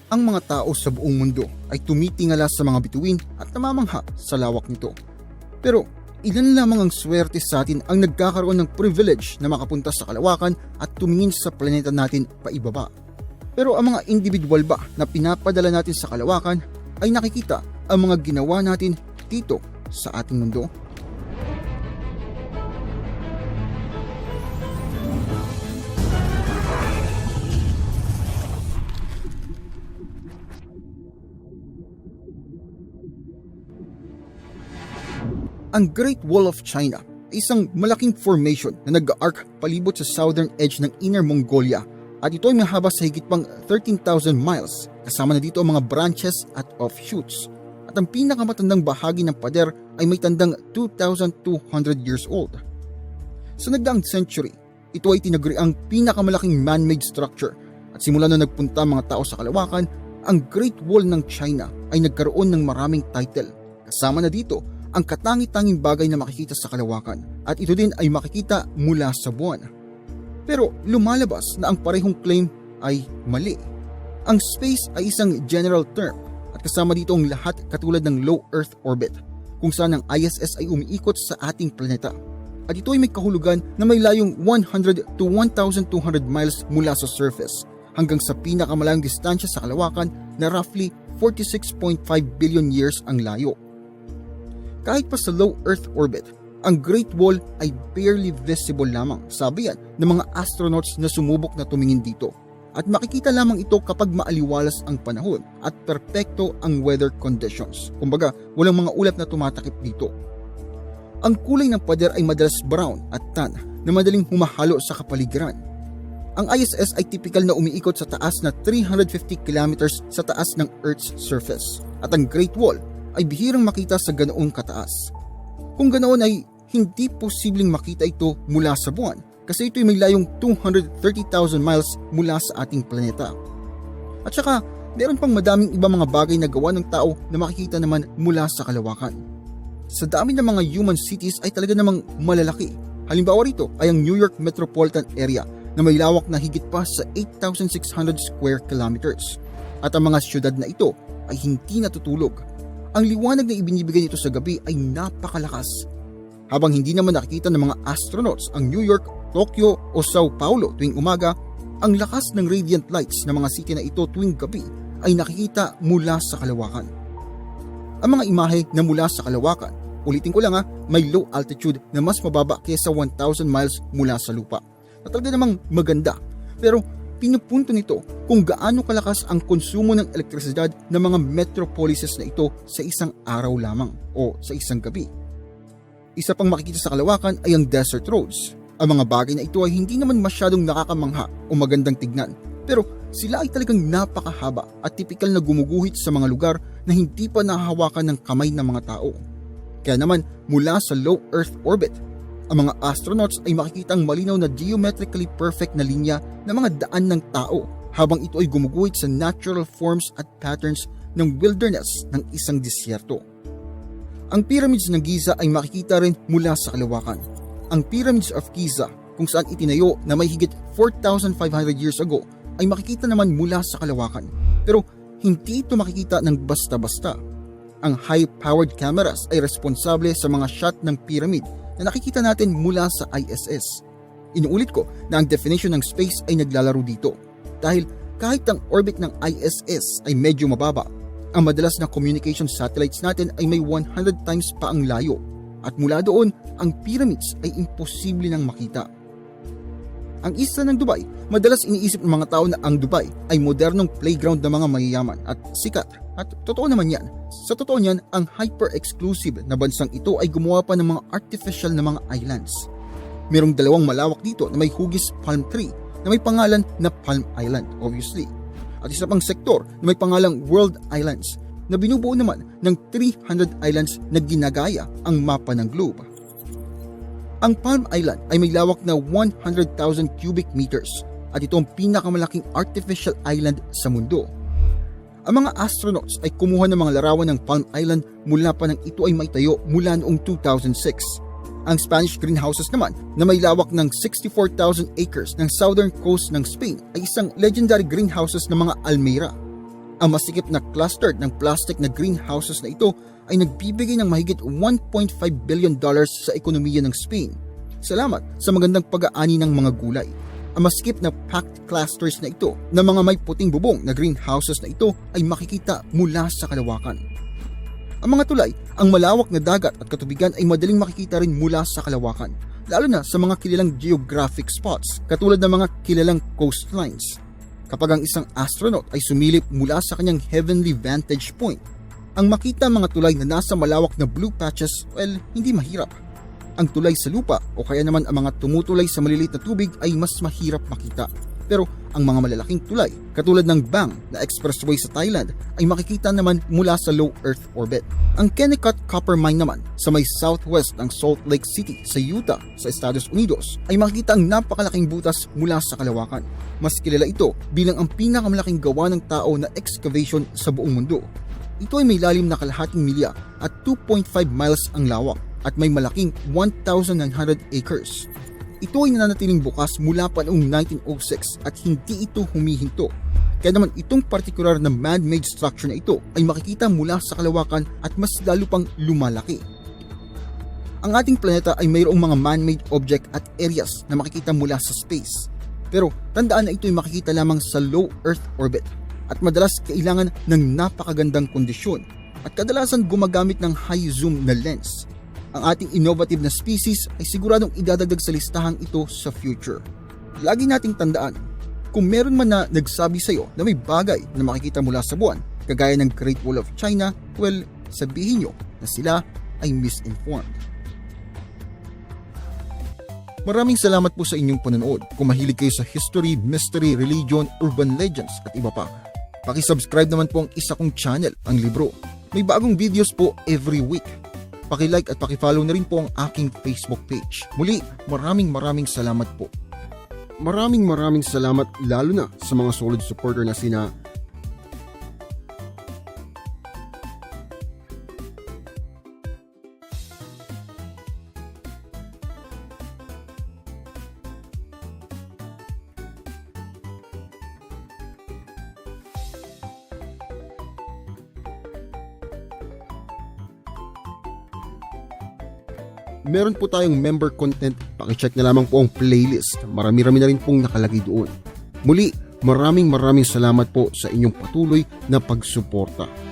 Ang mga tao sa buong mundo ay tumitingala sa mga bituin at namamangha sa lawak nito. Pero ilan lamang ang swerte sa atin ang nagkakaroon ng privilege na makapunta sa kalawakan at tumingin sa planeta natin paibaba. Pero ang mga individual ba na pinapadala natin sa kalawakan ay nakikita ang mga ginawa natin dito sa ating mundo? Ang Great Wall of China ay isang malaking formation na nag-arc palibot sa southern edge ng Inner Mongolia at ito ay mahaba sa higit pang 13,000 miles, kasama na dito ang mga branches at offshoots. At ang pinakamatandang bahagi ng pader ay may tandang 2,200 years old. Sa nagdaang century, ito ay tinaguri ang pinakamalaking man-made structure at simula na nagpunta mga tao sa kalawakan, ang Great Wall ng China ay nagkaroon ng maraming title. Kasama na dito ang katangi-tanging bagay na makikita sa kalawakan at ito din ay makikita mula sa buwan. Pero lumalabas na ang parehong claim ay mali. Ang space ay isang general term at kasama dito ang lahat katulad ng low Earth orbit kung saan ang ISS ay umiikot sa ating planeta. At ito ay may kahulugan na may layong 100 to 1,200 miles mula sa surface hanggang sa pinakamalayong distansya sa kalawakan na roughly 46.5 billion years ang layo. Kahit pa sa low Earth orbit, ang Great Wall ay barely visible lamang, sabi yan ng mga astronauts na sumubok na tumingin dito. At makikita lamang ito kapag maaliwalas ang panahon at perpekto ang weather conditions. Kumbaga, walang mga ulap na tumatakip dito. Ang kulay ng pader ay madalas brown at tan na madaling humahalo sa kapaligiran. Ang ISS ay typical na umiikot sa taas na 350 kilometers sa taas ng Earth's surface. At ang Great Wall ay bihirang makita sa ganoong kataas. Kung ganoon ay hindi posibleng makita ito mula sa buwan kasi ito ay may layong 230,000 miles mula sa ating planeta. At saka, meron pang madaming ibang mga bagay na gawa ng tao na makikita naman mula sa kalawakan. Sa dami ng mga human cities ay talaga namang malalaki. Halimbawa rito ay ang New York Metropolitan Area na may lawak na higit pa sa 8,600 square kilometers. At ang mga syudad na ito ay hindi natutulog. Ang liwanag na ibinibigay nito sa gabi ay napakalakas. Habang hindi naman nakikita ng mga astronauts ang New York, Tokyo o Sao Paulo tuwing umaga, ang lakas ng radiant lights ng mga city na ito tuwing gabi ay nakikita mula sa kalawakan. Ang mga imahe na mula sa kalawakan, ulitin ko lang may low altitude na mas mababa kaysa 1,000 miles mula sa lupa. Na talaga namang maganda, pero pinupunto nito kung gaano kalakas ang konsumo ng elektrisidad ng mga metropolises na ito sa isang araw lamang o sa isang gabi. Isa pang makikita sa kalawakan ay ang desert roads. Ang mga bagay na ito ay hindi naman masyadong nakakamangha o magandang tignan, pero sila ay talagang napakahaba at tipikal na gumuguhit sa mga lugar na hindi pa nahahawakan ng kamay ng mga tao. Kaya naman mula sa low Earth orbit, ang mga astronauts ay makikita ang malinaw na geometrically perfect na linya ng mga daan ng tao habang ito ay gumuguhit sa natural forms at patterns ng wilderness ng isang disyerto. Ang pyramids ng Giza ay makikita rin mula sa kalawakan. Ang Pyramids of Giza, kung saan itinayo na may higit 4,500 years ago, ay makikita naman mula sa kalawakan. Pero hindi ito makikita ng basta-basta. Ang high-powered cameras ay responsable sa mga shot ng pyramid na nakikita natin mula sa ISS. Inuulit ko na ang definition ng space ay naglalaro dito. Dahil kahit ang orbit ng ISS ay medyo mababa, ang madalas na communication satellites natin ay may 100 times pa ang layo. At mula doon, ang pyramids ay imposible nang makita. Ang isla ng Dubai, madalas iniisip ng mga tao na ang Dubai ay modernong playground ng mga mayayaman at sikat. At totoo naman yan. Sa totoo niyan, ang hyper-exclusive na bansang ito ay gumawa pa ng mga artificial na mga islands. Merong dalawang malawak dito na may hugis palm tree na may pangalan na Palm Island, obviously. At isa pang sektor na may pangalang World Islands na binubuo naman ng 300 islands na ginagaya ang mapa ng globe. Ang Palm Island ay may lawak na 100,000 cubic meters at ito ang pinakamalaking artificial island sa mundo. Ang mga astronauts ay kumuha ng mga larawan ng Palm Island mula pa nang ito ay maitayo mula noong 2006. Ang Spanish greenhouses naman na may lawak ng 64,000 acres ng southern coast ng Spain ay isang legendary greenhouses ng mga Almeida. Ang masikip na cluster ng plastic na greenhouses na ito ay nagbibigay ng mahigit $1.5 billion sa ekonomiya ng Spain. Salamat sa magandang pag-aani ng mga gulay. Ang masikip na packed clusters na ito na mga may puting bubong na greenhouses na ito ay makikita mula sa kalawakan. Ang mga tulay, ang malawak na dagat at katubigan ay madaling makikita rin mula sa kalawakan, lalo na sa mga kilalang geographic spots katulad ng mga kilalang coastlines. Kapag ang isang astronaut ay sumilip mula sa kanyang heavenly vantage point, ang makita mga tulay na nasa malawak na blue patches, hindi mahirap. Ang tulay sa lupa o kaya naman ang mga tumutulay sa maliliit na tubig ay mas mahirap makita. Pero ang mga malalaking tulay, katulad ng Bang na expressway sa Thailand, ay makikita naman mula sa low Earth orbit. Ang Kennecott Copper Mine naman sa may southwest ng Salt Lake City sa Utah sa Estados Unidos ay makikita ang napakalaking butas mula sa kalawakan. Mas kilala ito bilang ang pinakamalaking gawa ng tao na excavation sa buong mundo. Ito ay may lalim na kalahating milya at 2.5 miles ang lawak at may malaking 1,900 acres. Ito ay nananatiling bukas mula pa noong 1906 at hindi ito humihinto. Kaya naman itong partikular na man-made structure na ito ay makikita mula sa kalawakan at mas lalo pang lumalaki. Ang ating planeta ay mayroong mga man-made object at areas na makikita mula sa space. Pero tandaan na ito ay makikita lamang sa low Earth orbit at madalas kailangan ng napakagandang kondisyon at kadalasan gumagamit ng high zoom na lens. Ang ating innovative na species ay siguradong idadagdag sa listahang ito sa future. Lagi nating tandaan, kung meron man na nagsabi sa iyo na may bagay na makikita mula sa buwan, kagaya ng Great Wall of China, sabihin nyo na sila ay misinformed. Maraming salamat po sa inyong panonood. Kung mahilig kayo sa history, mystery, religion, urban legends at iba pa, paki-subscribe naman po ang isa kong channel, ang Libro. May bagong videos po every week. Paki-like at paki-follow na rin po ang aking Facebook page. Muli, maraming salamat po. Maraming salamat lalo na sa mga solid supporter na sina meron po tayong member content, pakicheck na lamang po ang playlist. Marami-rami na rin pong nakalagay doon. Muli, maraming salamat po sa inyong patuloy na pagsuporta.